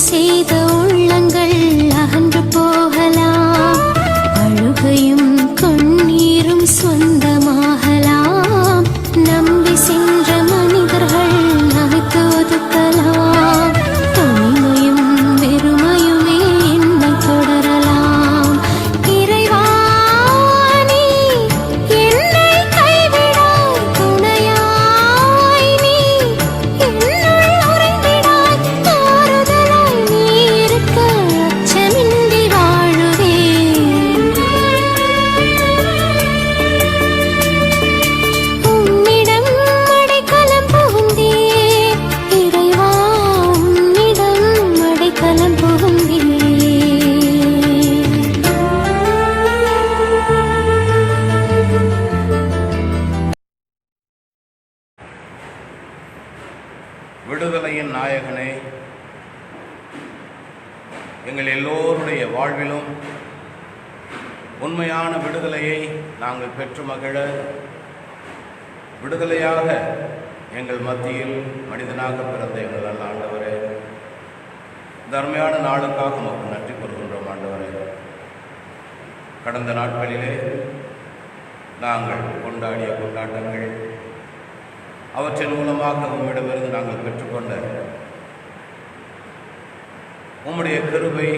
செய்த உள்ளங்கள் அகன்று போகலாம், அழுகையும் கண்ணீரும் சொந்தமாகலாம். நம்பி சென்ற மனிதர்கள் நகைத்து ஒதுக்கலாம், தனிமையும் வெறுமையுமே என்னை தொடரலாம். இறைவா நீ என்னை கைவிடாய், துணையாய் நீ என்னுள் உறைந்திடாய், ஆறுதலாய் நீ இருக்க அச்சமின்றி வாழுவேன். உம்மிடம் அடைக்கலம் புகுந்தேன், இறைவா உம்மிடம் அடைக்கலம் புகுந்தேன். விடுதலையின் நாயகனே, எங்கள் எல்லோருடைய வாழ்விலும் உண்மையான விடுதலையை நாங்கள் பெற்று மகிழ, விடுதலையாக எங்கள் மத்தியில் மனிதனாக பிறந்த எங்கள் நல்ல ஆண்டவரே, இந்த அருமையான நாளுக்காக உமக்கு நன்றி கூறுகின்றோம் ஆண்டவரே. கடந்த நாட்களிலே நாங்கள் கொண்டாடிய கொண்டாட்டங்கள், அவற்றின் மூலமாக உம்மிடமிருந்து நாங்கள் பெற்றுக்கொண்ட உம்முடைய கிருபை,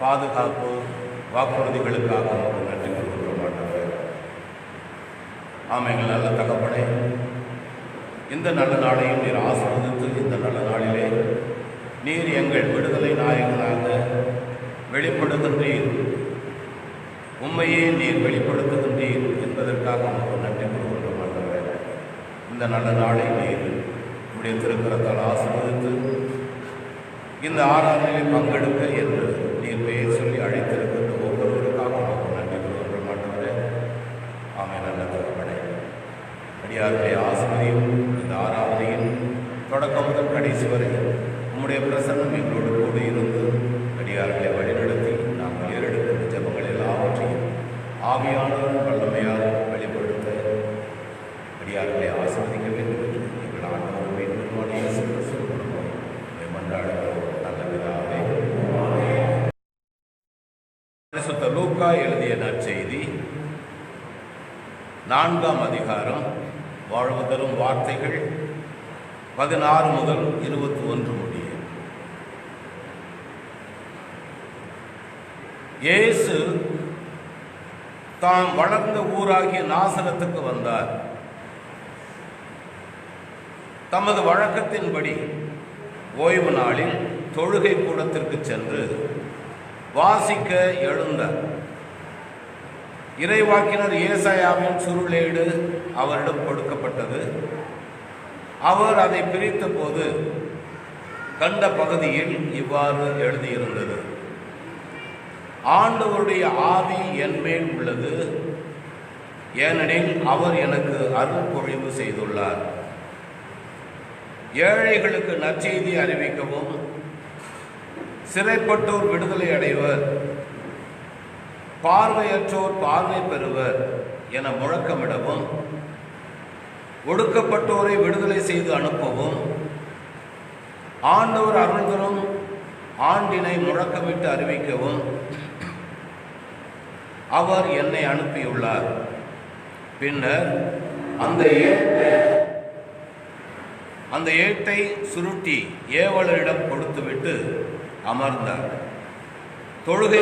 பாதுகாப்பு, வாக்குறுதிகளுக்காக உமக்கு நன்றி கூறுகின்றோம் ஆண்டவரே. ஆம், எங்கள் நல்ல தகப்பனே, இந்த நல்ல நாளையும் நீர் ஆசீர்வதித்து, இந்த நல்ல நாளிலே நீர் எங்கள் விடுதலை நாயகனாக வெளிப்படுகின்றீர், உண்மையே நீர் வெளிப்படுத்துகின்றீர் என்பதற்காக உமக்கு நன்றி கூறுகின்றோம் ஆண்டவரே. இந்த நல்ல நாளை நீர் உம்முடைய திருக்கரத்தால் ஆசீர்வதித்து இந்த ஆராதனையை பங்கெடுக்க என்று நீர் பெயர் சொல்லி அழைத்திருக்கின்ற ஒவ்வொருவருக்காக உமக்கு நன்றி கூறுகின்றோம் ஆண்டவரே. ஆமென். நல்ல தகப்பனே, அடியார்களை ஆசீர்வதியும். இந்த ஆராதனையின் தொடக்கம் முதல் கடைசி வரை உம்முடைய பிரசன்னம் எங்களோடு கூட இருந்து அடியார்களை வழிநடத்தி நாங்கள் ஏறெடுக்கின்ற ஜெபங்கள் எல்லாவற்றையும் ஆவியானவரின் வல்லமையாக வெளிப்படுத்த அடியார்களை ஆசீர்வதிக்க வேண்டும் என்று எங்கள் ஆண்டவர் மீண்டும் இயேசு கிறிஸ்துவின் மூலமாய் மன்றாடுகிறோம் நல்ல பிதாவே. பரிசுத்த லூக்கா எழுதிய நற்செய்தி 4ஆம் அதிகாரம், வாழ்வு தரும் வார்த்தைகள் 16 முதல் 21 முடிய. இயேசு தாம் வளர்ந்த ஊராகிய நாசரத்துக்கு வந்தார். தமது வழக்கத்தின்படி ஓய்வு நாளில் தொழுகை கூடத்திற்கு சென்று வாசிக்க எழுந்தார். இறைவாக்கினர் ஏசாயாவின் சுருளேடு அவரிடம் கொடுக்கப்பட்டது. அவர் அதை பிரித்த போது கண்ட பகுதியில் இவ்வாறு எழுதியிருந்தது: ஆண்டவருடைய ஆவி என்மேல் உள்ளது, ஏனெனில் அவர் எனக்கு அருள் பொழிவு செய்துள்ளார். ஏழைகளுக்கு நற்செய்தி அறிவிக்கவும், சிறைப்பட்டோர் விடுதலை அடைவர், பார்வையற்றோர் பார்வை பெறுவர் என முழக்கமிடவும், ஒடுக்கப்பட்டோரை விடுதலை செய்து அனுப்பவும், ஆண்டவர் அருள் தரும் ஆண்டினை முழக்கமிட்டு அறிவிக்கவும் அவர் என்னை அனுப்பியுள்ளார். பின்னர் அந்த ஏட்டை சுருட்டி ஏவலரிடம் கொடுத்துவிட்டு அமர்ந்தார். தொழுகை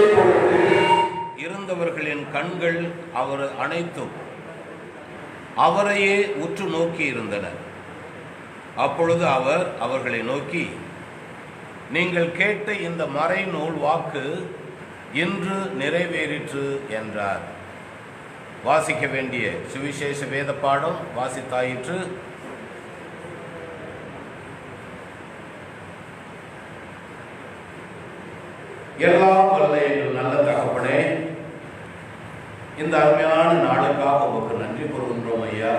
இருந்தவர்களின் கண்கள் அவர் அனைத்தும் அவரையே உற்று நோக்கி இருந்தன. அப்பொழுது அவர் அவர்களை நோக்கி, நீங்கள் கேட்ட இந்த மறைநூல் வாக்கு இன்று நிறைவேறிற்று என்றார். வாசிக்க வேண்டிய சுவிசேஷ வேத பாடம் வாசித்தாயிற்று. எல்லாம் வல்ல எங்கள் நல்ல தகப்பனே, இந்த அருமையான நாளுக்காக உங்களுக்கு நன்றி கூறுகின்றோம் ஐயா.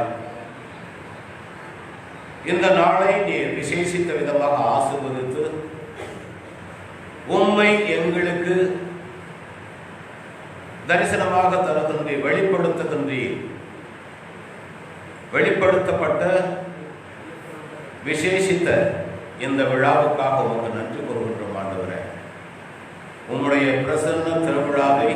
இந்த நாளை நீர் விசேஷித்த விதமாக ஆசீர்வதித்து உம்மை எங்களுக்கு தரிசனமாக தருகின்றீர், வெளிப்படுத்துகின்றீர். வெளிப்படுத்தப்பட்ட விசேஷித்த இந்த விழாவுக்காக உமக்கு நன்றி கூறுகின்றோம் ஆண்டவரே. உம்முடைய பிரசன்ன திருவிழாவை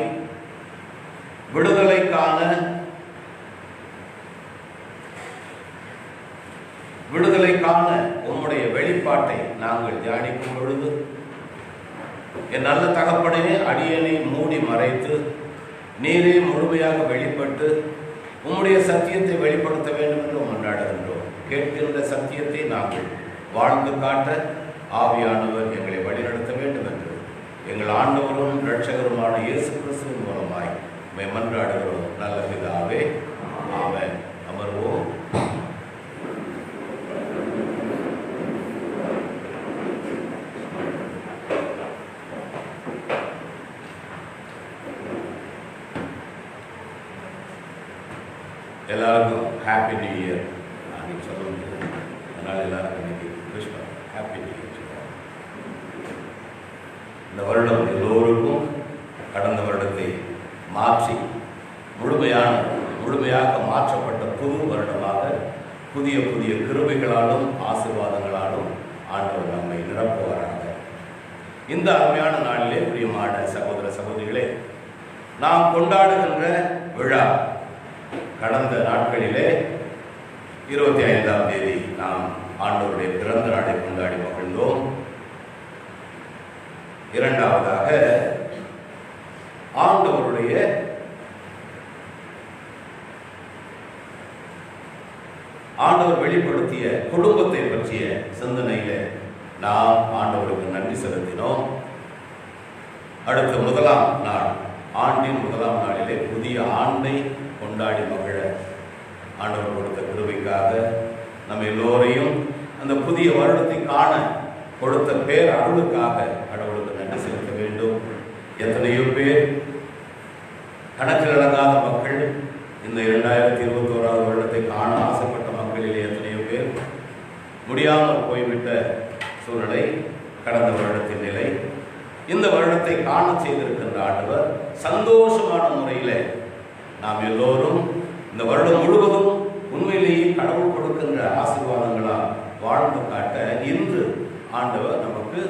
விடுதலைக்கான உம்முடைய வெளிப்பாட்டை நாங்கள் தியானிக்கும் பொழுது, என் நல்ல தகப்பனே, அடியனை மூடி மறைத்து நீரே முழுமையாக வெளிப்பட்டு உம்முடைய சத்தியத்தை வெளிப்படுத்த வேண்டும் என்று கொண்டாடுகின்றோம். கேட்கின்ற சத்தியத்தை நாங்கள் வாழ்ந்து காட்ட ஆவியானவர் எங்களை வழிநடத்த வேண்டும் என்று எங்கள் ஆண்டவரும் இரட்சகருமான இயேசு கிறிஸ்துவின் மூலமாய் மன்றாடுகிறோம் நல்ல பிதாவே, ஆமென். அமர்வோம். எல்லாருக்கும் ஹாப்பி நியூ இயர் அப்படின்னு சொல்ல முடியாது. அதனால் எல்லாருக்கும் இன்னைக்கு கிறிஸ்மஸ் ஹாப்பி நியூ இயர். இந்த வருடம் எல்லோருக்கும் கடந்த வருடத்தை மாற்றி முழுமையாக மாற்றப்பட்ட புது வருடமாக புதிய புதிய கிருபைகளாலும் ஆசீர்வாதங்களாலும் ஆண்டவர் நம்மை நிரப்புவாராக. இந்த அருமையான நாளிலே பிரியமான சகோதர சகோதரிகளே, நாம் கொண்டாடுகின்ற விழா கடந்த நாட்களிலே 25ஆம் தேதி நாம் ஆண்டவருடைய பிறந்த நாளை கொண்டாடி மகிழ்ந்தோம். இரண்டாவதாக ஆண்டவர் வெளிப்படுத்திய குடும்பத்தை பற்றிய சிந்தனையில நாம் ஆண்டவருக்கு நன்றி செலுத்தினோம். அடுத்த முதலாம் நாள், ஆண்டின் முதலாம் நாளிலே புதிய ஆண்டை கொண்டாடி மகிழ ஆண்டவர் கொடுத்த கிருபைக்காக நம்ம எல்லோரையும் அந்த புதிய வருடத்தை காண கொடுத்த பேர் அருளுக்காக கடவுளுக்கு நன்றி செலுத்த வேண்டும். எத்தனையோ பேர், கணக்கில் அடங்காத மக்கள் இந்த 2021ஆவது வருடத்தை காண ஆசைப்பட்ட மக்களிலே எத்தனையோ பேர் முடியாமல் போய்விட்ட சூழ்நிலை கடந்த வருடத்தின் நிலை. இந்த வருடத்தை காண செய்திருக்கின்ற ஆண்டவர் சந்தோஷமான முறையில் நாம் எல்லோரும் இந்த வருடம் முழுவதும் உண்மையிலேயே கடவுள் கொடுக்கின்ற ஆசீர்வாதங்களால் வாழ்ந்து காட்ட இன்று ஆண்டவர் நமக்கு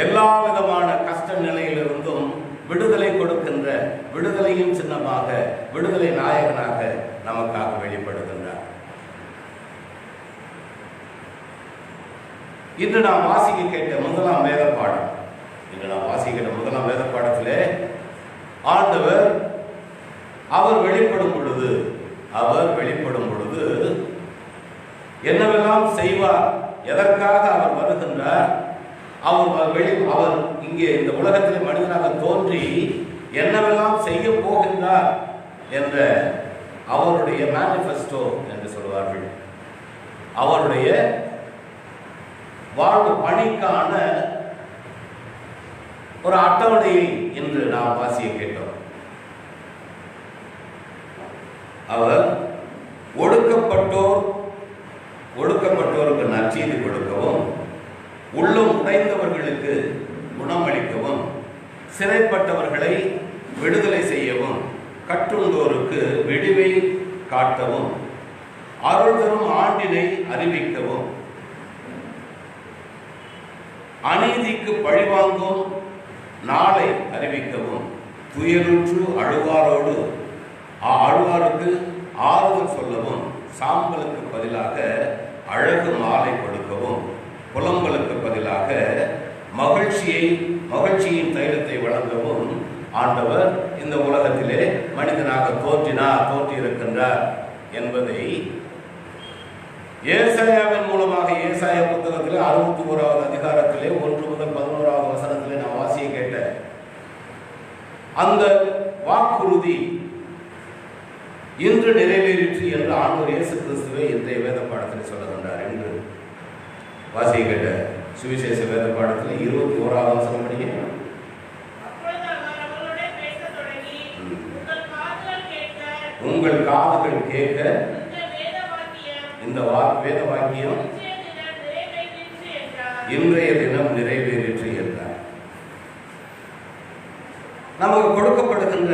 எல்லா விதமான கஷ்ட நிலையிலிருந்தும் விடுதலை கொடுக்கின்ற, விடுதலையின் சின்னமாக, விடுதலை நாயகனாக நமக்காக வெளிப்படுகின்றார். இன்று நாம் வாசிக்க கேட்ட முதலாம் வேத பாடத்திலே ஆண்டவர் அவர் வெளிப்படும் பொழுது என்னவெல்லாம் செய்வார், எதற்காக அவர் வருகின்றார், அவர் இங்கே இந்த உலகத்தில் மனிதனாக தோன்றி என்னவெல்லாம் செய்ய போகின்றார் என்ற அவருடைய மேனிஃபெஸ்டோ என்று சொல்வார்கள், அவருடைய வாழ்வு பணிக்கான ஒரு அட்டவணையை இன்று நாம் வாசிக்க கேட்டோம். அவர் ஒடுக்கப்பட்டோருக்கு நற்செய்தி கொடுக்கவும், உள்ளம் உடைந்தவர்களுக்கு குணமளிக்கவும், சிறைப்பட்டவர்களை விடுதலை செய்யவும், கற்றுண்டோருக்கு விடுவை காட்டவும், அருள் தரும் ஆண்டினை அறிவிக்கவும், அநீதிக்கு பழிவாங்கும் நாளை அறிவிக்கவும், துயருற்று அழுவாருக்கு ஆறுதல் சொல்லவும், சாம்பலுக்கு பதிலாக அழகு மாலை கொடுக்கவும், புலம்பலுக்கு பதிலாக மகிழ்ச்சியின் தைலத்தை வழங்கவும் ஆண்டவர் இந்த உலகத்திலே மனிதனாக தோன்றியிருக்கின்றார் என்பதை ஏசாயாவின் மூலமாக, ஏசாயா புத்தகத்திலே 61வது அதிகாரத்திலே 1 முதல் 11வது வசனத்திலே நாம் வாசிக்க கேட்ட அந்த வாக்குறுதி இன்று நிறைவேறிற்று என்று ஆண்டவர் இயேசு கிறிஸ்துவை இன்றைய வேத பாடத்தில் சொல்லுகின்றார். என்று வாசிக்க கேட்ட சுவிசேஷ வேத பாடத்தில் 21வது வசனம் படிக்க, உங்கள் காதுகள் கேட்க இந்த வேத வாக்கியம் இன்றைய தினம் நிறைவேறிற்று என்றார். நமக்கு கொடுக்கப்படுகின்ற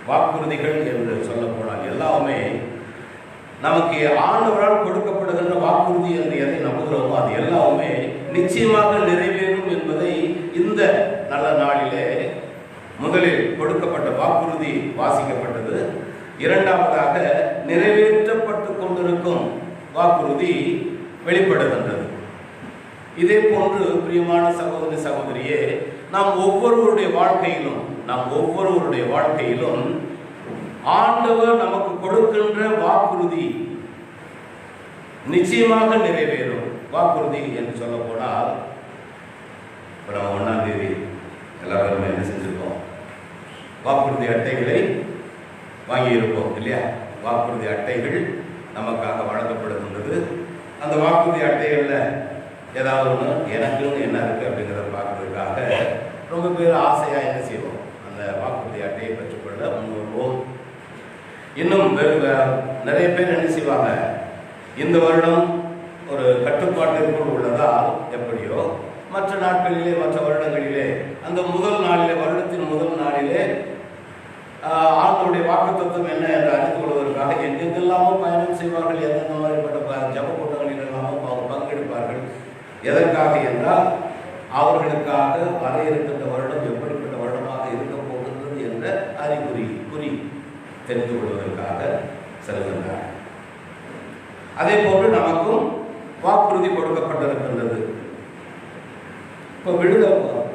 வாக்குறுதிகள் என்று சொல்ல போனால் எல்லாமே நமக்கு ஆண்டவரால் கொடுக்கப்படுகின்ற வாக்குறுதி என்று எதை நம்புகிறோமோ அது எல்லாமே நிச்சயமாக நிறைவேறும் என்பதை இந்த நல்ல நாளிலே முதலில் கொடுக்கப்பட்ட வாக்குறுதி வாசிக்கப்பட்டது. இரண்டாவதாக நிறைவேற்றப்பட்டு கொண்டிருக்கும் வாக்குறுதி வெளிப்படுகின்றது. இதே போன்று பிரியமான சகோதரி சகோதரியே, நாம் ஒவ்வொருவருடைய வாழ்க்கையிலும் ஆண்டவர் நமக்கு கொடுக்கின்ற வாக்குறுதி நிச்சயமாக நிறைவேறும். வாக்குறுதி என்று சொல்ல போனால், இப்போ நம்ம 1ஆம் தேதி எல்லாரும் என்ன செஞ்சிருக்கோம்? வாக்குறுதி அட்டைகளை வாங்கியிருப்போம் இல்லையா? வாக்குறுதி அட்டைகள் நமக்காக வழங்கப்படுகின்றது. அந்த வாக்குறுதி அட்டைகளில் ஏதாவது ஒன்று எனக்குன்னு என்ன இருக்குது அப்படிங்கிறத பார்க்கறதுக்காக ரொம்ப பேர் ஆசையாக என்ன செய்வோம்? அந்த வாக்குறுதி அட்டையை பெற்றுக்கொள்ள முன் வருவோம். இன்னும் நிறைய பேர் என்ன செய்வாங்க? இந்த வருடம் ஒரு கட்டுப்பாட்டிற்குள் உள்ளதால் எப்படியோ மற்ற நாட்களிலே மற்ற வருடங்களிலே அந்த வருடத்தின் முதல் நாளிலே ஆண்டவருடைய வாக்குத்தத்தம் என்ன என்று அறிந்து கொள்வதற்காக எங்கெங்கெல்லாமோ பயணம் செய்வார்கள். எந்தெந்த மாதிரிப்பட்ட ஜப கூட்டங்களில் எல்லாமோ பங்கெடுப்பார்கள். எதற்காக என்றால் அவர்களுக்காக வர இருக்கின்ற வருடம் எப்படிப்பட்ட வருடமாக இருக்க போகின்றது என்ற குறி தெரிந்து கொள்வதற்காக செல்கின்றார். அதே போன்று நமக்கும் வாக்குறுதி கொடுக்கப்பட்டிருக்கின்றது. இப்போ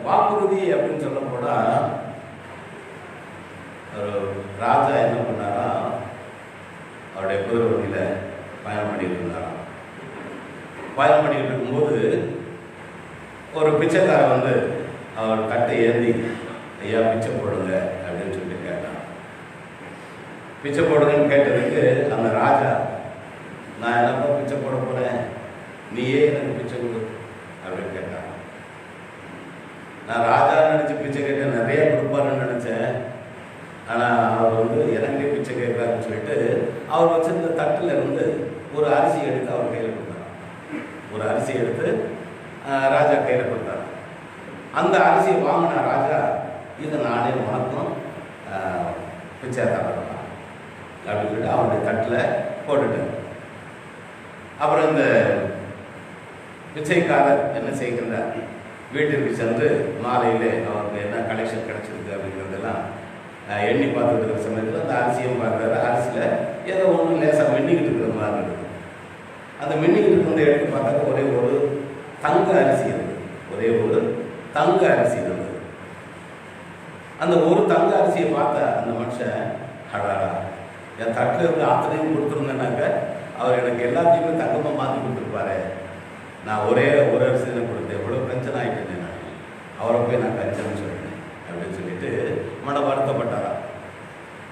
வாக்குறுதி அப்படின்னு சொல்ல போனால், ராஜா என்ன பண்ணாரா, அவருடைய குதிரை வண்டியில் பயணம் பண்ணிட்டு இருந்தாராம். பயணம் பண்ணிட்டு இருக்கும்போது ஒரு பிச்சைக்காரன் வந்து அவர் கட்டை ஏந்தி, ஐயா பிச்சை போடுங்க அப்படின்னு சொல்லிட்டு கேட்டான். பிச்சை போடுங்கன்னு கேட்டதுக்கு அந்த ராஜா, நான் என்னப்பா பிச்சை போட போறேன், நீயே எனக்கு பிச்சை கொடு அப்படின்னு கேட்டான். நான் ராஜா நினைச்சு பிச்சை கேட்டேன், நிறைய கொடுப்பாருன்னு நினைச்சேன். ஆனால் அவர் வந்து எனக்கே பிச்சை கேட்கறாருன்னு சொல்லிட்டு அவர் வச்சிருந்த தட்டில் இருந்து ஒரு அரிசி எடுத்து அவர் கையில் கொடுத்தார். ஒரு அரிசி எடுத்து ராஜா கையில் கொடுத்தார். அந்த அரிசியை வாங்கின ராஜா, இதை நானே உனக்கும் பிச்சை தரலாம் அப்படின்னு சொல்லிட்டு அவருடைய தட்டில் போட்டுட்டேன். அப்புறம் இந்த பிச்சைக்காரர் என்ன செய்கின்றார்? வீட்டிற்கு சென்று மாலையில் அவருக்கு என்ன கலெக்ஷன் கிடைச்சிருக்கு அப்படிங்கிறதெல்லாம் எண்ணி பார்த்துட்டு இருக்கிற சமயத்தில் அந்த அரிசியும் பார்க்குறாரு. அரிசியில் ஏதோ ஒன்று லேசாக மின்னிக்கிட்டு இருக்கிற மாதிரி இருக்குது. அந்த மின்னிக்கிட்டு இருக்கிறத எடுத்து பார்த்தாக்க ஒரே ஒரு தங்க அரிசி இருந்தது. அந்த ஒரு தங்க அரிசியை பார்த்த அந்த மனுஷன், அடாடா, என் தட்டில் இருந்து அத்தனையும் கொடுத்துருந்தேனாக்க அவர் எனக்கு எல்லாத்தையுமே தங்கமாக மாற்றி கொடுத்துருப்பாரு. நான் ஒரே ஒரு அரிசி தான் கொடுத்தேன், எவ்வளோ பிரச்சனை ஆகிட்டேன், நான் அவரை போய் நான் கஞ்சன்னு சொல்லிட்டேன் அப்படின்னு சொல்லிட்டு மன வருத்தப்பட்டாரா.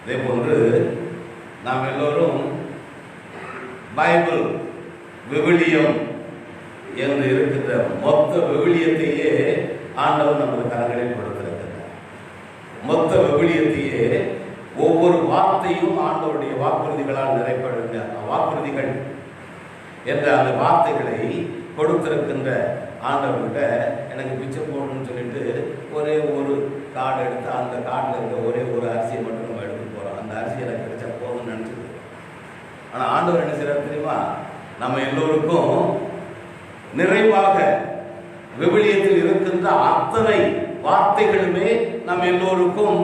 இதே போன்று நாம் எல்லோரும் பைபிள் விவிலியம் என்று இருக்கின்ற மொத்த விவிலியத்தையே ஆண்டவர் நமது கரங்களில் கொடுத்திருக்கிறார். மொத்த விவிலியத்தையே ஒவ்வொரு வார்த்தையும் ஆண்டவருடைய வாக்குறுதிகளால் நிறைப்படுகிற வாக்குறுதிகள் என்ற அந்த வார்த்தைகளை கொடுத்திருக்கின்ற ஆண்டவர்கிட்ட எனக்கு பிச்சை போடணும்னு சொல்லிட்டு ஒரே ஒரு கார்டு எடுத்து அந்த கார்டில் இருக்க ஒரே ஒரு அரிசியை மட்டும் நம்ம எடுத்து போகிறோம். அந்த அரிசி எனக்கு கிடைச்சா போதும்னு நினச்சிது. ஆனால் ஆண்டவர் என்ன செய்யறாரு தெரியுமா? நம்ம எல்லோருக்கும் நிறைவாக விவிலியத்தில் இருக்கின்ற அத்தனை வார்த்தைகளுமே நம் எல்லோருக்கும்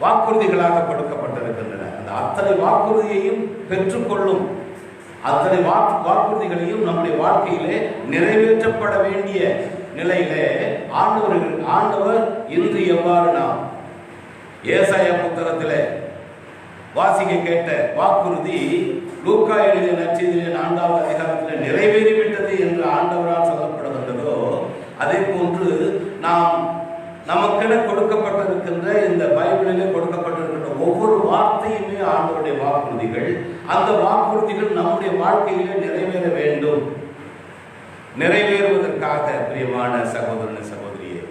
வாக்குறுதிகளாக கொடுக்கப்பட்டிருக்கின்றன. அந்த அத்தனை வாக்குறுதியையும் பெற்றுக்கொள்ளும் அத்தனை வாக்குறுதிகளையும் நம்முடைய வாழ்க்கையிலே நிறைவேற்றப்பட வேண்டிய நிலையிலே ஆண்டவர் இன்று எவ்வாறு நாம் ஏசாயா புத்தகத்திலே வாசிக்க கேட்ட வாக்குறுதி லூக்கா எழுதிய நற்செய்தியிலே 4வது அதிகாரத்தில் நிறைவேறிவிட்டது என்று ஆண்டவரால் சொல்லப்படுகின்றதோ, அதே போன்று நாம் நமக்கென கொடுக்கப்பட்டிருக்கின்ற இந்த பைபிளிலே கொடுக்கப்பட்டிருக்கின்ற ஒவ்வொரு வார்த்தையுமே ஆண்டவருடைய வாக்குறுதிகள். அந்த வாக்குறுதிகள் நம்முடைய வாழ்க்கையிலே நிறைவேற வேண்டும். நிறைவேறுவதற்காக பிரியமான சகோதரன் சகோதரியே,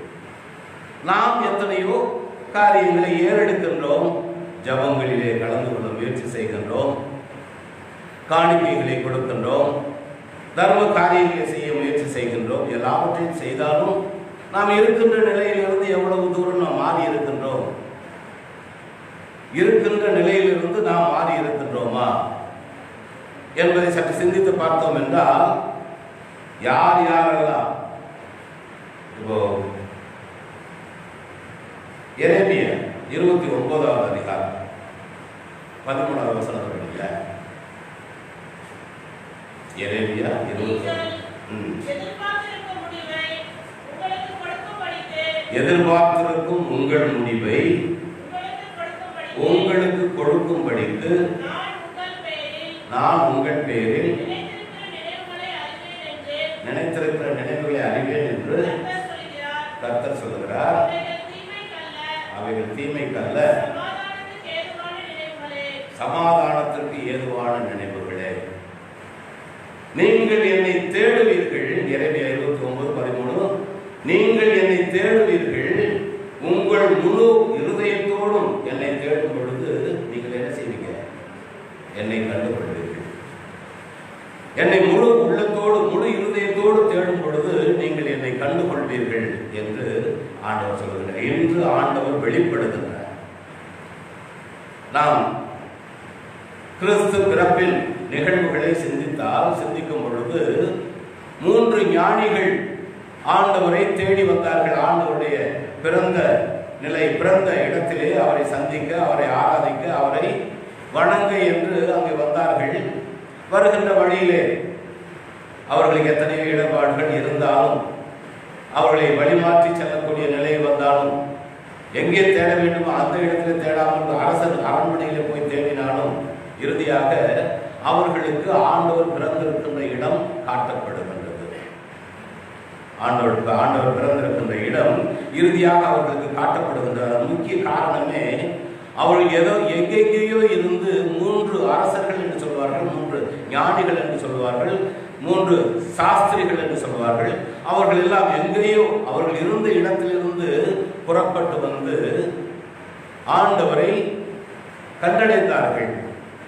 நாம் எத்தனையோ காரியங்களை ஏறெடுக்கின்றோம். ஜபங்களிலே கலந்து கொள்ள முயற்சி செய்கின்றோம், காணிக்கைகளை கொடுக்கின்றோம், தர்ம காரியங்களை செய்ய முயற்சி செய்கின்றோம். எல்லாவற்றையும் செய்தாலும் நாம் இருக்கின்ற நிலையிலிருந்து எவ்வளவு தூரம் நாம் மாறி இருக்கின்றோம்? இருக்கின்ற நிலையிலிருந்து நாம் மாறி இருக்கின்றோமா? என்பதை சற்று சிந்தித்து பார்த்தோம் என்றால் யார் யாரெல்லாம் இப்போ எரேமியா 29வது அதிகாரம் 13வது வசனம் படிக்கல. எரேமியா 20 எதிர்பார்த்திருக்கும் உங்கள் முடிவை உங்களுக்கு கொடுக்கும்படிக்கு நான் உங்கள் பேரில் நினைத்திருக்கிற நினைவுகளை அறிவேன் என்று கர்த்தர் சொல்லுகிறார். அவைகள் தீமைக்கல்ல, சமாதானத்திற்கு ஏதுவான நினைவுகளே. நீங்கள் என்னை தேடுவீர்கள். எரேமியா 29:13. நீங்கள் என்னை தேடுவீர்கள், உங்கள் முழு இருதயத்தோடும் என்னை தேடும் பொழுது நீங்கள் என்ன செய்வீங்க? என்னை கண்டுகொள்வீர்கள். என்னை முழு உள்ளத்தோடு முழு இருதயத்தோடு தேடும் பொழுது நீங்கள் என்னை கண்டுகொள்வீர்கள் என்று ஆண்டவர் சொல்கிறார். என்று ஆண்டவர் வெளிப்படுத்துகிறார். நாம் கிறிஸ்து பிறப்பின் நிகழ்வுகளை சிந்திக்கும் பொழுது 3 ஞானிகள் ஆண்டவரை தேடி வந்தார்கள். ஆண்டவருடைய பிறந்த இடத்திலே அவரை சந்திக்க, அவரை ஆராதிக்க, அவரை வணங்க என்று அங்கே வந்தார்கள். வருகின்ற வழியிலே அவர்களுக்கு எத்தனையோ இடர்பாடுகள் இருந்தாலும், அவர்களை வழிமாற்றி செல்லக்கூடிய நிலை வந்தாலும், எங்கே தேட வேண்டுமோ அந்த இடத்துல தேடாமல் அரசர் அரண்மனையிலே போய் தேடினாலும் இறுதியாக அவர்களுக்கு ஆண்டவர் பிறந்திருக்கின்ற இடம் காட்டப்படுகின்றது. ஆண்டவர் பிறந்திருக்கின்ற இடம் இறுதியாக அவர்களுக்கு காட்டப்படுகின்ற முக்கிய காரணமே, அவர்கள் ஏதோ எங்கெங்கேயோ இருந்து 3 அரசர்கள் என்று சொல்வார்கள், 3 ஞானிகள் என்று சொல்வார்கள், 3 சாஸ்திரிகள் என்று சொல்வார்கள். அவர்கள் எல்லாம் எங்கேயோ அவர்கள் இருந்த இடத்திலிருந்து புறப்பட்டு வந்து ஆண்டவரை கண்டடைந்தார்கள்.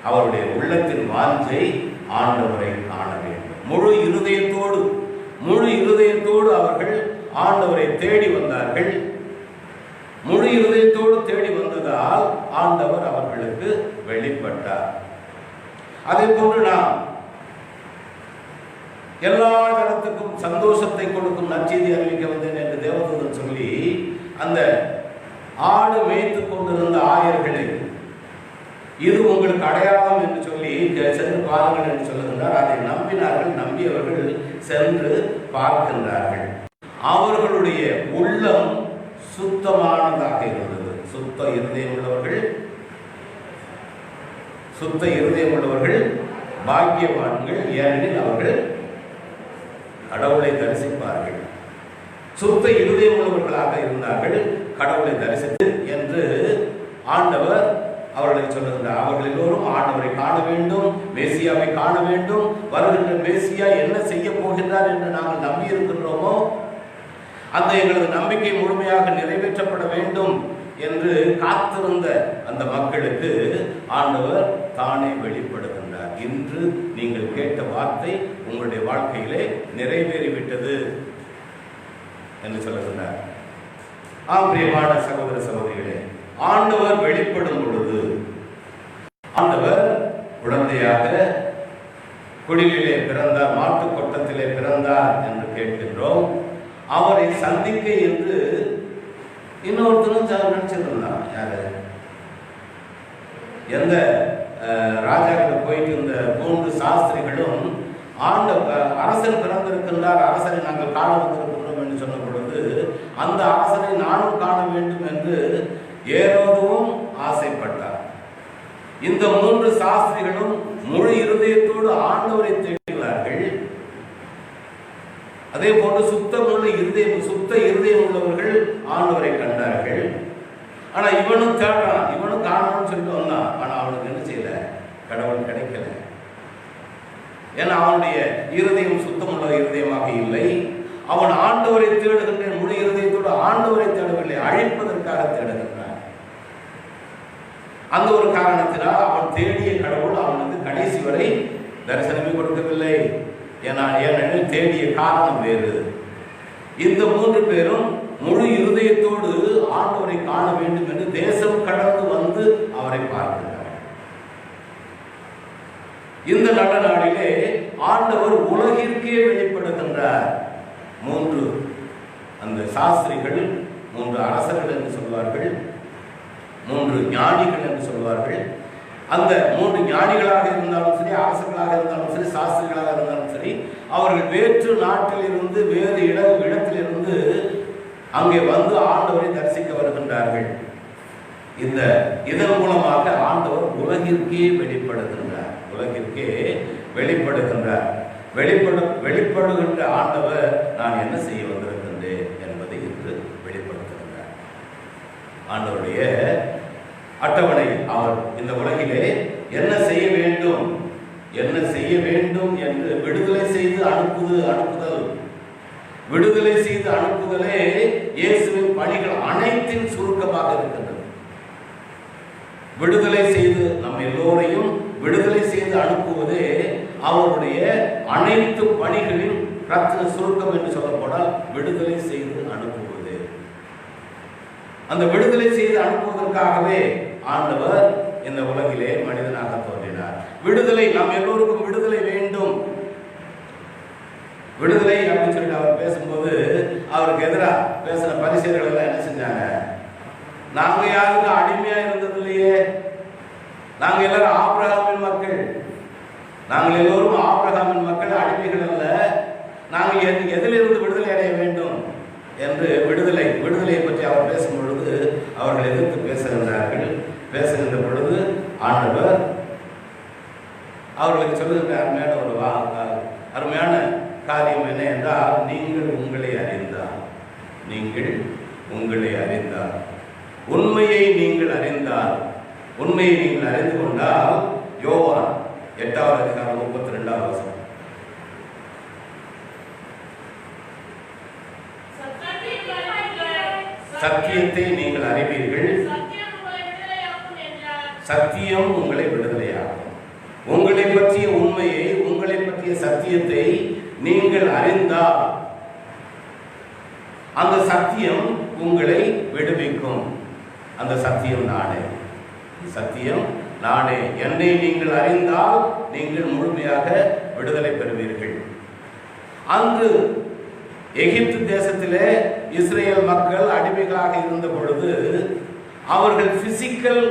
அவருடைய உள்ளத்தின் வாஞ்சை ஆண்டவரை காண வேண்டும். முழு இருதயத்தோடு அவர்கள் ஆண்டவரை தேடி வந்தார்கள். முழு இருதயத்தோடு தேடி வந்ததால் ஆண்டவர் அவர்களுக்கு வெளிப்பட்டார். அதே போன்று நாம் எல்லா ஜனத்துக்கும் சந்தோஷத்தை கொடுக்கும் நற்செய்தி அறிவிக்க வந்தேன் என்று தேவதூதன் சொல்லி அந்த ஆடு மேய்த்து கொண்டிருந்த ஆயர்களை இது உங்களுக்கு அடையாளம் என்று சொல்லி சென்று பாருங்கள் என்று சொல்லுகின்றார். அதை நம்பினார்கள். நம்பியவர்கள் சென்று பார்க்கின்றார்கள். அவர்களுடைய உள்ளம் சுத்தமானதாக இருந்தது. சுத்த இருதயம் உள்ளவர்கள் பாக்கியவான்கள், ஏனெனில் அவர்கள் கடவுளை தரிசிப்பார்கள். சுத்த இருதயம் உள்ளவர்களாக இருந்தார்கள், கடவுளை தரிசித்து என்று ஆண்டவர் அவர்களை சொல்லுகின்றார். அவர்கள் எல்லோரும் ஆண்டவரை காண வேண்டும், மேசியாவை காண வேண்டும். வருகின்ற மேசியா என்ன செய்ய போகின்றார் என்று நாங்கள் நம்பி இருக்கின்றோமோ அந்த எங்களது நம்பிக்கை முழுமையாக நிறைவேற்றப்பட வேண்டும் என்று காத்திருந்த அந்த மக்களுக்கு ஆண்டவர் தானே வெளிப்படுகின்றார். இன்று நீங்கள் கேட்ட வார்த்தை உங்களுடைய வாழ்க்கையிலே நிறைவேறிவிட்டது என்று சொல்லுகின்றார். பிரியமான சகோதர சகோதரிகளே, ஆண்டவர் வெளிப்படும் பொழுது ஆண்டவர் குழந்தையாக குடிலிலே பிறந்தார், மாட்டு கொட்டத்திலே பிறந்தார் என்று கேட்கின்றோம். அவரை சந்திக்க என்று இன்னொருத்தரும் நினைச்சிருந்தான். யாரு? எந்த ராஜாக்கள் போயிட்டு இந்த 3 சாஸ்திரிகளும் அரசன் பிறந்திருக்கின்றார், அரசரை நாங்கள் காண வந்திருக்கின்றோம் என்று சொன்ன பொழுது அந்த அரசனை நானும் காண வேண்டும் என்று ஏரோதுவும் ஆசைப்பட்டார். இந்த 3 சாஸ்திரிகளும் முழு இருதயத்தோடு ஆண்டவரை தேடுகிறார்கள். அதே போன்று சுத்த இருதயம் உள்ளவர்கள் ஆண்டவரை கண்டார்கள். ஆனா இவனும் தேடுறான், இவனும் காணணும்னு சொல்லிட்டு வந்தான். ஆனா அவனுக்கு என்ன செய்யல? கடவுள் கிடைக்கல. ஏன்னா அவனுடைய இருதயம் சுத்தமுள்ள இருதயமாக இல்லை. அவன் ஆண்டவரை தேடுகின்ற முழு இருதயத்தோடு ஆண்டவரை தேடவில்லை, அழைப்பதற்காக தேடுகின்றான். அந்த ஒரு காரணத்தினால் அவன் தேடிய கடவுள் அவனுக்கு கடைசி வரை தரிசனமே கொடுக்கவில்லை. ஏனெனில் தேடிய காரணம் வேறு. இந்த 3 பேரும் முழு இருதயத்தோடு ஆண்டவரை காண வேண்டும் என்று தேசம் கடந்து வந்து அவரை பார்க்கிறார். இந்த நல்ல நாளிலே ஆண்டவர் உலகிற்கே வெளிப்படுகின்றார். 3 அந்த சாஸ்திரிகள், 3 அரசர்கள் என்று சொல்வார்கள், 3 ஞானிகள் என்று சொல்வார்கள். அந்த 3 ஞானிகளாக இருந்தாலும் சரி, அரசர்களாக இருந்தாலும் சரி, சாஸ்திரிகளாக இருந்தாலும் சரி, அவர்கள் வேற்று நாட்டில் இருந்து, வேறு இடத்திலிருந்து அங்கே வந்து ஆண்டவரை தரிசிக்க வருகின்றார்கள். இதன் மூலமாக ஆண்டவர் உலகிற்கே வெளிப்படுகின்றார். உலகிற்கே வெளிப்படுகின்றார். வெளிப்படுகின்ற ஆண்டவர் நான் என்ன செய்ய வந்திருக்கின்றேன் என்பதை இன்று வெளிப்படுத்துகின்றார். ஆண்டவருடைய அட்டவணை, அவர் இந்த உலகிலே என்ன செய்ய வேண்டும் என்று விடுதலை செய்து அனுப்புதல், விடுதலை செய்து அனுப்புதலே இயேசுவின் பணிகள் அனைத்தின் சுருக்கமாக இருக்கின்றது. விடுதலை செய்து நம் எல்லோரையும் விடுதலை செய்து அனுப்புவதே அவருடைய அனைத்து பணிகளின் ரத்தின சுருக்கம் என்று சொல்லப்போனால் விடுதலை செய்து அனுப்புவது. அந்த விடுதலை செய்து அனுப்புவதற்காகவே ஆண்டவர் இந்த உலகிலே மனிதனாக தோன்றினார். விடுதலை, நாம் எல்லோருக்கும் விடுதலை வேண்டும். விடுதலை அப்படின்னு சொல்லிட்டு அவர் பேசும்போது அவருக்கு எதிராக பேசின பரிசேயர்கள் எல்லாம் என்ன செஞ்சாங்க? நாங்க யாருக்கும் அடிமையா இருந்தது இல்லையே, நாங்க எல்லாரும் ஆபிரகாமின் மக்கள், நாங்கள் எல்லோரும் ஆபிரகாமின் மக்கள், அடிமைகள் அல்ல, நாங்கள் எதிலிருந்து விடுதலை அடைய வேண்டும் என்று விடுதலையை பற்றி அவர் பேசும் பொழுது அவர்கள் எதிர்த்து பேசுகின்றார்கள். பேசுகின்ற பொழுது ஆண்டவர் அவர்களுக்கு சொல்லுகின்ற அருமையான காரியம் என்ன என்றால், நீங்கள் உங்களை அறிந்தால், உண்மையை நீங்கள் அறிந்தால், உண்மையை நீங்கள் அறிந்து கொண்டால், யோவான் 8வது அதிகாரம் 32வது வசனம், சத்தியத்தை நீங்கள் அறிவீர்கள், சத்தியம் உங்களை விடுதலையாகும். உங்களை பற்றிய உண்மையை, உங்களை பற்றிய சத்தியத்தை நீங்கள் அறிந்தால் அந்த சத்தியம் உங்களை விடுவிக்கும். அந்த சத்தியம் நானே. என்னை நீங்கள் அறிந்தால் நீங்கள் முழுமையாக விடுதலை பெறுவீர்கள். அங்கு எகிப்து தேசத்திலே இஸ்ரேல் மக்கள் அடிமைகளாக இருந்த பொழுது அவர்கள் பிசிக்கல்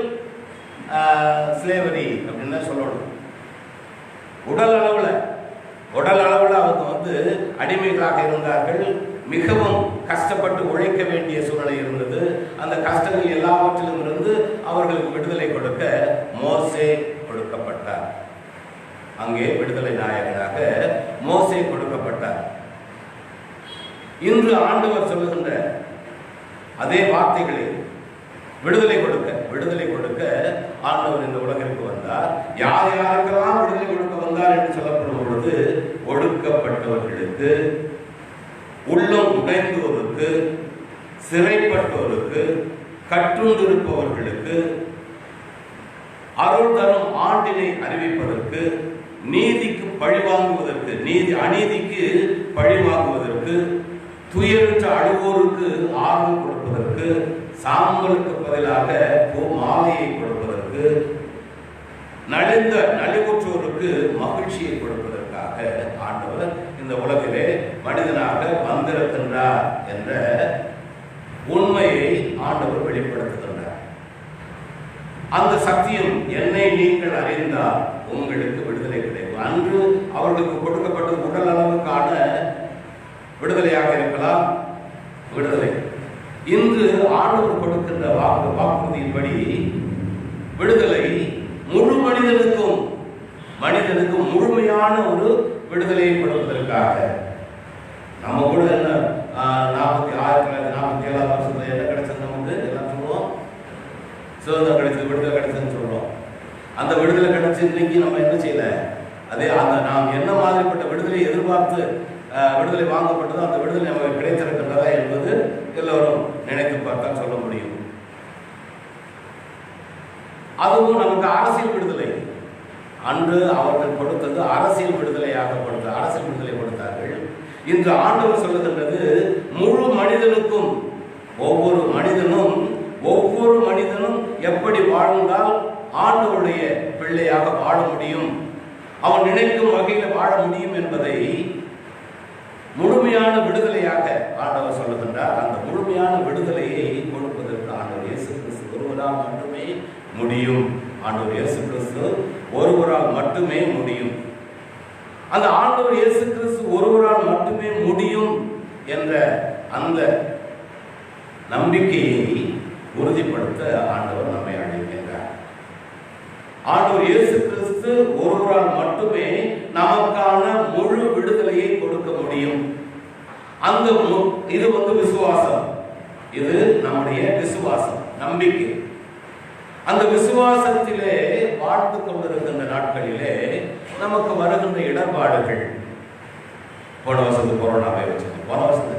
ஸ்லேவரி அப்படின்னு சொல்லணும். உடல் அளவில் அவங்க அடிமைகளாக இருந்தார்கள். மிகவும் கஷ்டப்பட்டு உழைக்க வேண்டிய சூழ்நிலை இருந்தது. அந்த கஷ்டங்கள் எல்லாவற்றிலும் இருந்து அவர்களுக்கு விடுதலை கொடுக்க மோசே கொடுக்கப்பட்டார். அங்கே விடுதலை நாயகனாக மோசே கொடுக்கப்பட்டார். இன்று ஆண்டவர் சொல்லுகின்ற அதே வார்த்தைகளை விடுதலை கொடுக்க ஆண்டவர் இந்த உலகிற்கு வந்தார். யாருக்கெல்லாம் விடுதலை கொடுக்க வந்தார் என்று சொல்லப்படும் பொழுது, ஒடுக்கப்பட்டவர்களுக்கு, உள்ளம் உடைந்தோருக்கு, சிறைப்பட்டோருக்கு, கற்றுண்டிருப்பவர்களுக்கு, அருள் தரும் ஆண்டினை அறிவிப்பதற்கு, நீதிக்கு பழிவாங்குவதற்கு, அநீதிக்கு பழிவாங்குவதற்கு, துயருற்ற அழுவோருக்கு ஆறுதல் கொடுப்பதற்கு, சாம்பலுக்கு பதிலாக மாலையை கொடுப்பதற்கு, நலிவுற்றோருக்கு மகிழ்ச்சியை கொடுப்பதற்காக ஆண்டவர் இந்த உலகிலே மனிதனாக வந்திருக்கின்றார் என்ற உண்மையை ஆண்டவர் வெளிப்படுத்துகின்றார். அந்த சத்தியம், என்னை நீங்கள் அறிந்தால் உங்களுக்கு விடுதலை கிடைக்கும். அன்று அவர்களுக்கு கொடுக்கப்பட்ட உடல் அளவுக்கான விடுதலையாக இருக்கலாம் விடுதலை. இன்று ஆண்டவர் கொடுக்கின்ற வாக்குறுதியின்படி விடுதலை முழு மனிதனுக்கும் முழுமையான ஒரு விடுதலையை கொடுப்பதற்காக. நம்ம கூட என்ன 1947 வருஷத்துல என்ன கிடைச்சது? நமக்கு எல்லாம் சொல்லுவோம், சுதந்திரம் கிடைச்சது, விடுதலை கிடைச்சதுன்னு சொல்றோம். அந்த விடுதலை கிடைச்சு இன்னைக்கு நம்ம என்ன செய்யல, அதே அந்த நாம் என்ன மாதிரிப்பட்ட விடுதலை எதிர்பார்த்து விடுதலை வாங்கப்பட்டதோ அந்த விடுதலை நமக்கு கிடைத்திருக்கின்றதா என்பது எல்லோரும் நினைத்து பார்த்தால் சொல்ல முடியும். அதுவும் நமக்கு அரசியல் விடுதலை. அன்று அவர்கள் கொடுத்தது அரசியல் விடுதலையாக அரசியல் விடுதலை கொடுத்தார்கள். இன்று ஆண்டவர் சொல்லுகின்றது முழு மனிதனுக்கும், ஒவ்வொரு மனிதனும் எப்படி வாழ்ந்தால் ஆண்டவருடைய பிள்ளையாக வாழ முடியும், அவன் நினைக்கும் வகையில் வாழ முடியும் என்பதை முழுமையான விடுதலையாக ஆண்டவர் சொல்லுகின்றார். அந்த முழுமையான விடுதலையை கொடுப்பதற்கு ஆண்டவர் இயேசு கிறிஸ்து ஒருவரால் மட்டுமே முடியும். ஆண்டவர் இயேசு கிறிஸ்து ஒருவரால் மட்டுமே முடியும். அந்த ஆண்டவர் இயேசு கிறிஸ்து ஒருவரால் மட்டுமே முடியும் என்ற அந்த நம்பிக்கையை உறுதிப்படுத்த ஆண்டவர் நம்மை அழைக்கின்றார். ஆண்டவர் இயேசு கிறிஸ்து ஒருவரால் மட்டுமே நமக்கான முழு விடுதலையை கொடுக்க முடியும். அந்த இது விசுவாசம், இது நம்முடைய விசுவாசம், நம்பிக்கை. அந்த விசுவாசத்திலே வாழ்ந்து கொண்டிருக்கின்ற நாட்களிலே நமக்கு வருகின்ற இடர்பாடுகள், போன வருஷத்து கொரோனாவை வச்சுக்கோங்க, போன வருஷம்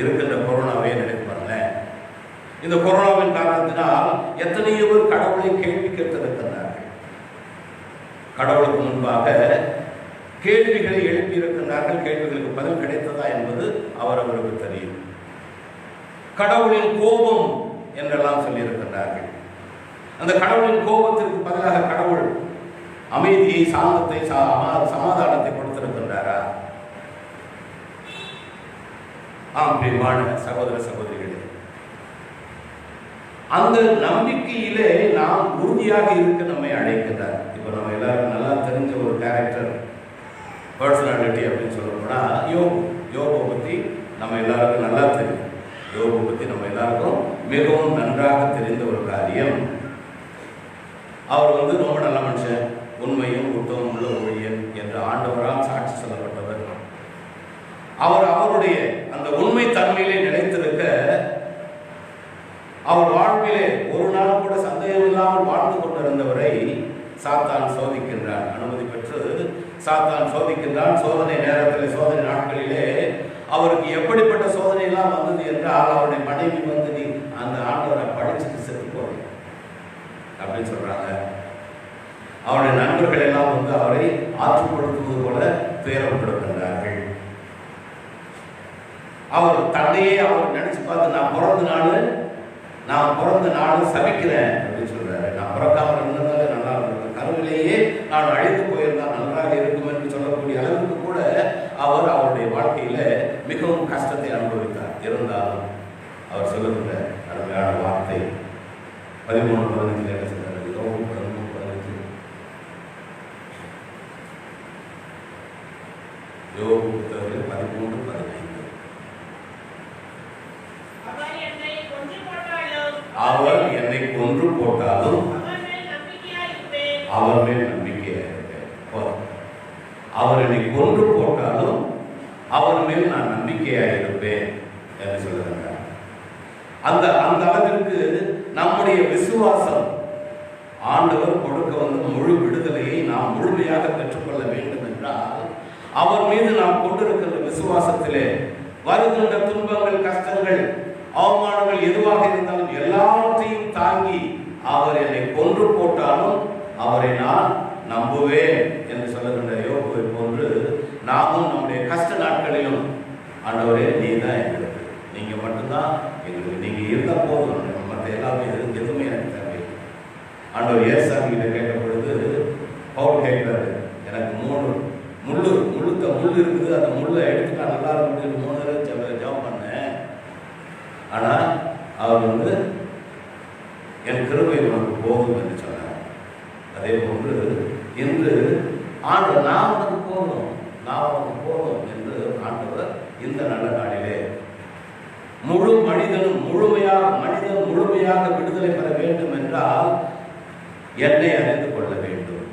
இருக்கின்ற கொரோனாவே நினைத்து பாருங்களேன். இந்த கொரோனாவின் காரணத்தினால் எத்தனையோ பேர் கடவுளை கேள்வி கேட்டிருக்கிறார்கள். கடவுளுக்கு முன்பாக கேள்விகளை எழுப்பி இருக்கின்றார்கள். கேள்விகளுக்கு பதில் கிடைத்ததா என்பது அவர்களுக்கு தெரியும். கடவுளின் கோபம் என்றெல்லாம் சொல்லி இருக்கின்றார்கள். அந்த கடவுளின் கோபத்திற்கு பதிலாக கடவுள் அமைதியை, சாந்தத்தை, சமாதானத்தை கொடுத்திருக்கின்றாரா? ஆம் பிரியமான சகோதர சகோதரிகளே, அந்த நம்பிக்கையிலே நாம் உறுதியாக இருக்க நம்மை அழைக்கின்றார். இப்போ நம்ம எல்லாருக்கும் நல்லா தெரிஞ்ச ஒரு கேரக்டர், பர்சனாலிட்டி அப்படின்னு சொல்லணும்னா யோபை பற்றி நம்ம எல்லாருக்கும் நல்லா தெரியும். யோபை பற்றி நம்ம எல்லாருக்கும் மிகவும் நன்றாக தெரிந்த ஒரு காரியம், அவர் ரொம்ப நல்ல மனுஷன், உண்மையும் உத்தமம் உள்ள ஊழியன் என்று ஆண்டவரால் சாட்சி சொல்லப்பட்டவர். அவருடைய அந்த உண்மை தன்மையிலே நிலைத்திருக்க அவர் வாழ்விலே ஒரு நாள் கூட சந்தேகம் இல்லாமல் வாழ்ந்து கொண்டிருந்தவரை சாத்தான் சோதிக்கின்றான். அனுமதி பெற்று சாத்தான் சோதிக்கின்றான். சோதனை நேரத்தில், சோதனை நாட்களிலே அவருக்கு எப்படிப்பட்ட சோதனை எல்லாம் வந்தது என்றால், அவருடைய மனைவி நீ அந்த ஆண்டவரை படிச்சுட்டு செத்து போய் அப்படின்னு சொல்றாங்க. அவருடைய நண்பர்கள் எல்லாம் அவரை ஆற்றுப்படுத்துவது போல துயரப்படுகின்றார்கள். அவர் தன்னையே அவர் நினைச்சு பார்த்து, நான் பிறந்த நாள் சபிக்கிறேன் அப்படின்னு சொல்றாரு. நான் பிறக்காமல் இருந்ததால நல்லா இருந்தது, கருவிலேயே நான் அழிந்து போயிருந்தால் நன்றாக இருக்கும் என்று சொல்லக்கூடிய அளவுக்கு கூட அவர் அவருடைய வாழ்க்கையில மிகவும் கஷ்டத்தை அனுபவித்தார். இருந்தாலும் அவர் சொல்லுகின்ற அருமையான வார்த்தை 13:15 என்ன சொல்றாரு? 13:15 யோபு புத்தகத்தில் 13:15 அவர் என்னை கொன்று போட்டாலும் அவர் மேல் நம்பிக்கையாக இருப்பேன். அவர் என்னை கொன்று போட்டாலும் அவர் மேல் நான் நம்பிக்கையாக இருப்பேன் என்று சொல்லுகிறார். அந்த அளவிற்கு நம்முடைய விசுவாசம், ஆண்டவர் கொடுக்க முழு விடுதலையை நாம் முழுமையாக பெற்றுக்கொள்ள வேண்டும் என்றால், அவர் மீது நாம் கொண்டிருக்கின்ற விசுவாசத்திலே வருகின்ற துன்பங்கள், கஷ்டங்கள், அவமானங்கள் எதுவாக இருந்தாலும் எல்லாவற்றையும் தாங்கி அவர் என்னை கொன்று போட்டாலும் அவரை நான் நம்புவேன் என்று சொல்லுகின்ற யோபுவை போன்று நாமும் நம்முடைய கஷ்ட நாட்களிலும், ஆண்டவரே நீதான் எங்களுக்கு, நீங்க மட்டும்தான் எங்களுக்கு, நீங்க இருந்த போதும், மற்ற எல்லாமே எதுவுமே எனக்கு தேவை. ஆண்டவர் ஏசாமி கிட்ட கேட்ட பொழுது பவுல் கேட்கிறாரு, எனக்கு 3 முள் இருக்குது, அந்த முள்ளை எடுத்துட்டா நல்லா இருக்கும் 3 தடவை ஜெபம் பண்ணேன். ஆனா அவர் என் கிருபை உனக்கு போதும் என்று சொன்னார். அதே போன்று இன்று ஆண்டவர் நான் உனக்கு போதும் என்று ஆண்டவர் இந்த நல்ல நாளிலே மனிதன் முழுமையாக விடுதலை பெற வேண்டும் என்றால் என்னை அறிந்து கொள்ள வேண்டும்.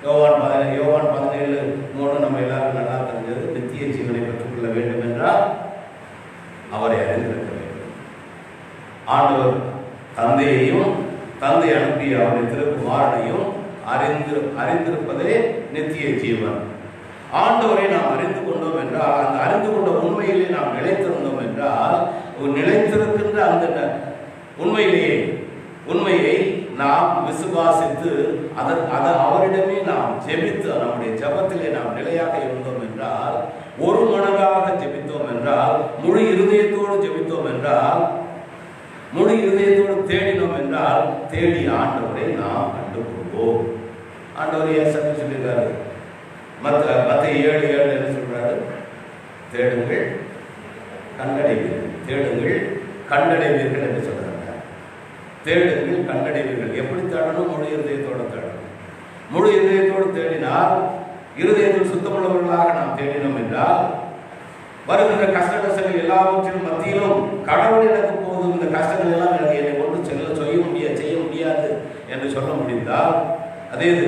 யோவான் 17:3 நம்ம எல்லாரும் நல்லா தெரிஞ்சது, நித்திய ஜீவனை பெற்றுக்கொள்ள வேண்டும் என்றால் அவரை அறிந்திருக்க வேண்டும். ஆண்டவர் தந்தையையும் தந்தை அனுப்பிய அவருடைய திருக்குமாரனையும் அறிந்திருப்பதே நித்திய ஜீவன். ஆண்டவரை நாம் அறிந்து கொண்டோம் என்றால், அந்த அறிந்து கொண்ட உண்மையிலே நாம் நிலைத்திருந்தோம் என்றால், நிலைத்திருக்கின்ற அந்த உண்மையை நாம் விசுவாசித்து அவரிடமே நாம் ஜெபித்து, நம்முடைய ஜெபத்திலே நாம் நிலையாக இருந்தோம் என்றால், ஒரு மனதாக ஜெபித்தோம் என்றால், முழு இருதயத்தோடு ஜெபித்தோம் என்றால், முழு இருதயத்தோடு தேடினோம் என்றால், தேடி ஆண்டவரை நாம் கண்டுகொள்வோம். ஆண்டவர் ஏன் சத்து சொல்லியிருக்காரு? மற்ற 7:7 என்ன சொல்றாரு? தேடுங்கள் கண்டடைவீர்கள், தேடுங்கள் கண்டடைவீர்கள் என்று சொல்றாங்க. தேடுங்கள் கண்டடைவீர்கள். எப்படி தேடணும்? முழு இருதயத்தோடு தேடணும். முழு இருதயத்தோடு தேடினால், இருதயத்தில் சுத்தமுள்ளவர்களாக நாம் தேடினோம் என்றால், வருகின்ற கஷ்ட நஷ்டங்கள் எல்லாவற்றிலும் மத்தியிலும் கடவுள் எனக்கு போதும், இந்த கஷ்டங்கள் எல்லாம் எனக்கு என்னை கொண்டு செய்ய முடியாது என்று சொல்ல முடிந்தால், அதே இது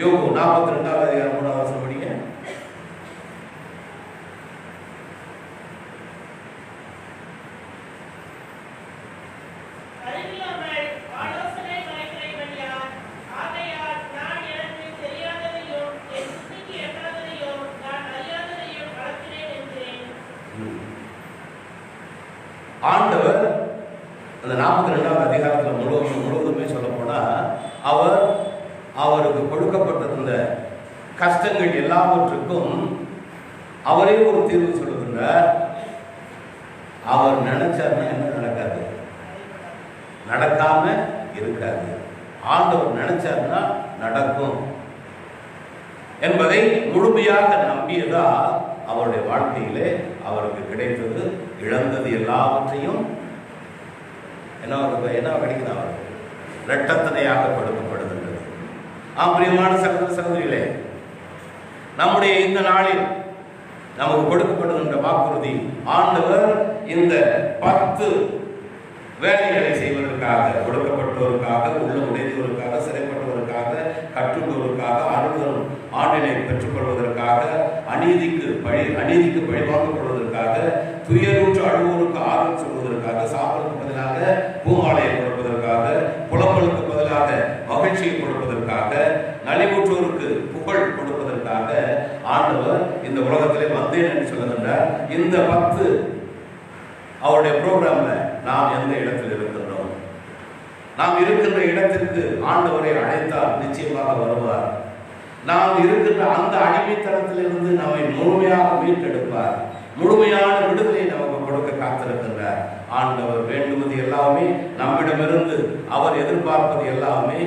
யோபு 42வது அதிகாரம் 3வது வசனம் படிங்க. ஆண்டவர் அந்த 42வது அதிகாரத்தில் முழுவதுமே சொல்ல போனா, அவருக்கு கொடுக்கப்பட்டிருந்த கஷ்டங்கள் எல்லாவற்றுக்கும் அவரே ஒரு தீர்வு சொல்லுகின்றார். அவர் நினைச்சார்னா என்ன நடக்காது? நடக்காம இருக்காது. ஆண்டவர் நினைச்சார்னா நடக்கும் என்பதை முழுமையாக நம்பியதால் அவருடைய வாழ்க்கையிலே அவருக்கு கிடைத்தது, இழந்தது எல்லாவற்றையும் என்ன கிடைக்குது? அவருக்கு இரட்டத்தனையாக கொடுக்கப்படுகின்றது. பிரியமான சகோதர சகோதரிகளே, நம்முடைய இந்த நாளில் நமக்கு கொடுக்கப்படுகின்ற வாக்குறுதி, ஆண்டவர் இந்த 10 வேலைகளை செய்வதற்காக, கொடுக்கப்பட்டோருக்காக, உள்ள உடைந்தோருக்காக, சிறைப்பட்டவருக்காக, கற்றுள்ளோருக்காக, ஆளுநரும் ஆண்டினை பெற்றுக்கொள்வதற்காக, அநீதிக்கு பழிவாங்கப்படுவதற்காக, துயரூற்று அழுவோருக்கு ஆறுதல் சொல்வதற்காக, சாப்பலுக்கு பதிலாக பூமாலையை கொடுப்பதற்காக, புலம்பலுக்கு பதிலாக மகிழ்ச்சியை கொடுப்பதற்காக, நலிவுற்றோருக்கு புகழ் கொடுப்பதற்காக ஆண்டவர் இந்த உலகத்திலே வந்தேன் என்று சொல்லுகின்றார். இந்த 10 அவருடைய புரோகிராம்ல நாம் எந்த இடத்தில் இருக்கின்றோம்? நாம் இருக்கின்ற இடத்திற்கு ஆண்டவரை அழைத்தால் நிச்சயமாக வருவார். நாம் இருக்கின்ற அந்த அடிமைத்தனத்திலிருந்து நம்மை முழுமையாக மீட்டெடுப்பார். முழுமையான விடுதலை நமக்கு கொடுக்க காத்திருக்கின்றார். ஆண்டவர் வேண்டுவது எல்லாமே நம்மிடமிருந்து, அவர் எதிர்பார்ப்பது எல்லாமே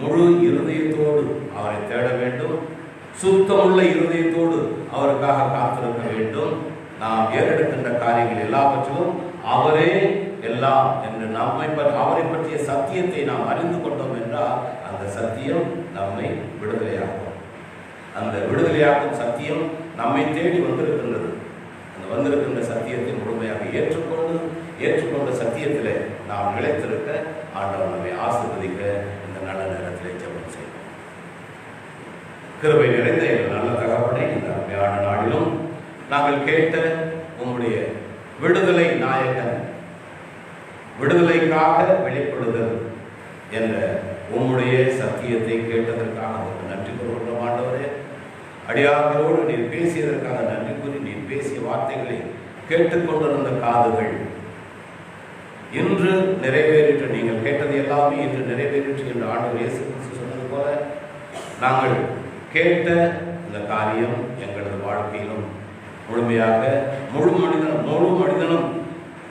முழு இருதயத்தோடு அவரை தேட வேண்டும். சுத்தமுள்ள இருதயத்தோடு அவருக்காக காத்திருக்க வேண்டும். நாம் ஏறெடுக்கின்ற காரியங்கள் எல்லாவற்றிலும் அவரே எல்லாம் என்று அவரை பற்றிய சத்தியத்தை நாம் அறிந்து கொண்டோம் என்றால், அந்த சத்தியம் நம்மை விடுதலையாகும். அந்த விடுதலையாகும் சத்தியம் நம்மை தேடி வந்திருக்கின்றது. அந்த வந்திருக்கின்ற சத்தியத்தை முழுமையாக ஏற்றுக்கொண்ட சத்தியத்திலே நாம் நிலைத்திருக்க ஆண்டவர் நம்மை ஆசீர்வதிக்க இந்த நல்ல நேரத்திலே ஜெபம் செய்வோம். கிருபை நிறைந்த எங்கள் நல்ல தகப்பனே, இந்த அருமையான நாளிலும் நாங்கள் கேட்ட உம்முடைய விடுதலை நாயகன், விடுதலைக்காக வெளிப்படுதல் என்ற உம்முடைய சத்தியத்தை கேட்டதற்காக உங்களுக்கு நன்றி கூறுகின்றோம். ஆண்டவரே, அடியார்களோடு நீர் பேசியதற்காக நன்றி கூறி, நீர் பேசிய வார்த்தைகளை கேட்டுக்கொண்டிருந்த காதுகள் இன்று நிறைவேறிற்று. நீங்கள் கேட்டது எல்லாமே இன்று நிறைவேறிற்று என்று ஆண்டவர் இயேசு கிறிஸ்து சொன்னது போல, நாங்கள் கேட்ட இந்த காரியம் எங்களது வாழ்க்கையிலும் முழுமையாக முழு மனிதனும்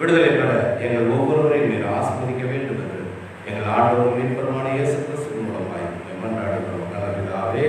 விடுதலை பெற எங்கள் ஒவ்வொருவரையும் நீர் ஆசீர்வதிக்க வேண்டும் என்று எங்கள் ஆண்டவர் மீட்பருமான இயேசு கிறிஸ்து மூலமாய் மன்றாடுகிறோம். நல்ல பிதாவே.